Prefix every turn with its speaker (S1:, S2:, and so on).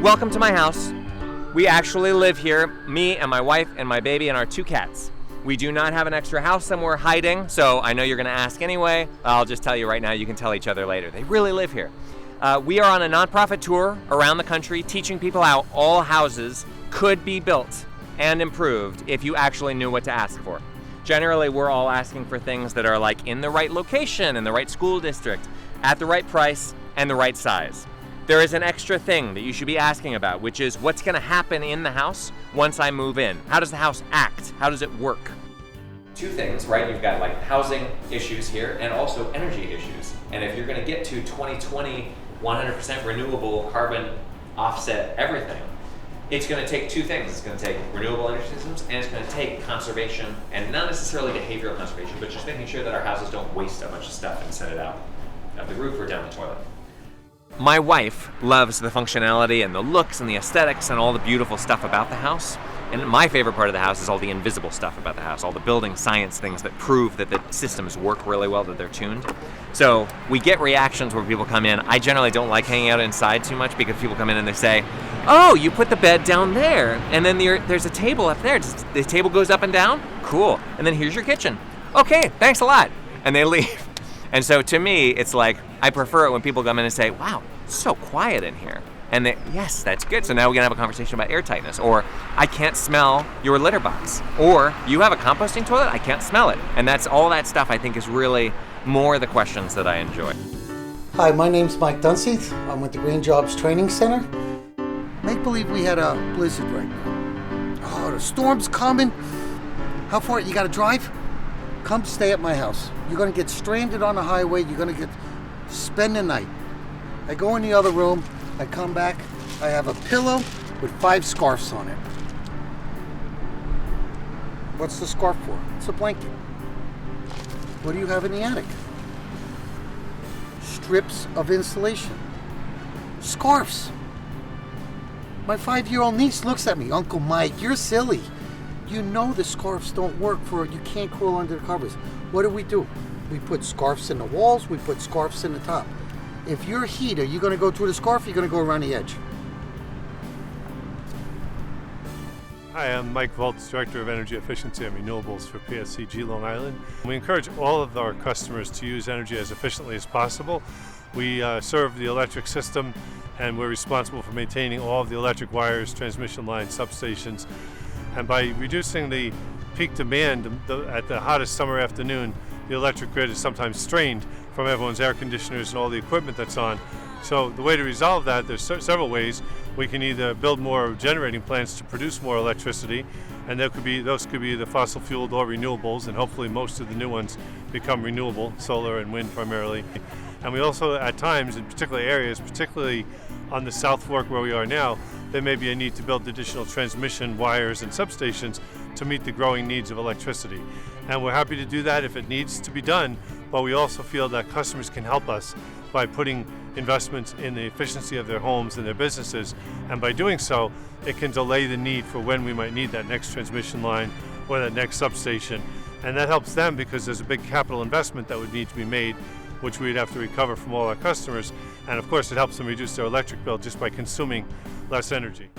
S1: Welcome to my house. We actually live here, me and my wife and my baby and our 2 cats. We do not have an extra house somewhere hiding, so I know you're gonna ask anyway. I'll just tell you right now, you can tell each other later. They really live here. We are on a nonprofit tour around the country teaching people how all houses could be built and improved if you actually knew what to ask for. Generally, we're all asking for things that are like in the right location, in the right school district, at the right price, and the right size. There is an extra thing that you should be asking about, which is what's gonna happen in the house once I move in? How does the house act? How does it work? 2 things, right? You've got like housing issues here and also energy issues. And if you're gonna get to 2020, 100% renewable carbon offset everything, it's gonna take 2 things. It's gonna take renewable energy systems and it's gonna take conservation, and not necessarily behavioral conservation, but just making sure that our houses don't waste a bunch of stuff and send it out of the roof or down the toilet. My wife loves the functionality and the looks and the aesthetics and all the beautiful stuff about the house. And my favorite part of the house is all the invisible stuff about the house, all the building science things that prove that the systems work really well, that they're tuned. So we get reactions where people come in. I generally don't like hanging out inside too much because people come in and they say, oh, you put the bed down there, and then there's a table up there. The table goes up and down? Cool. And then here's your kitchen. Okay, thanks a lot. And they leave. And so to me, it's like, I prefer it when people come in and say, wow, it's so quiet in here. And they, yes, that's good. So now we can have a conversation about air tightness. Or, I can't smell your litter box. Or, you have a composting toilet? I can't smell it. And that's all that stuff I think is really more the questions that I enjoy.
S2: Hi, my name's Mike Dunseith. I'm with the Green Jobs Training Center. Make believe we had a blizzard right now. Oh, the storm's coming. How far? You gotta drive? Come stay at my house. You're gonna get stranded on the highway. You're gonna spend the night. I go in the other room. I come back. I have a pillow with 5 scarves on it. What's the scarf for? It's a blanket. What do you have in the attic? Strips of insulation. Scarves. My 5-year-old niece looks at me. Uncle Mike, you're silly. You know the scarves don't work you can't crawl under the covers. What do? We put scarves in the walls, we put scarves in the top. If you're heat, are you gonna go through the scarf or are you gonna go around the edge?
S3: Hi, I'm Mike Volts, Director of Energy Efficiency and Renewables for PSCG Long Island. We encourage all of our customers to use energy as efficiently as possible. We serve the electric system and we're responsible for maintaining all of the electric wires, transmission lines, substations. And by reducing the peak demand at the hottest summer afternoon, the electric grid is sometimes strained from everyone's air conditioners and all the equipment that's on. So the way to resolve that, there's several ways. We can either build more generating plants to produce more electricity, and those could be either fossil fueled or renewables, and hopefully most of the new ones become renewable, solar and wind primarily. And we also, at times, in particular areas, particularly on the South Fork where we are now, there may be a need to build additional transmission wires and substations to meet the growing needs of electricity. And we're happy to do that if it needs to be done, but we also feel that customers can help us by putting investments in the efficiency of their homes and their businesses, and by doing so, it can delay the need for when we might need that next transmission line or that next substation. And that helps them because there's a big capital investment that would need to be made, which we'd have to recover from all our customers. And of course, it helps them reduce their electric bill just by consuming less energy.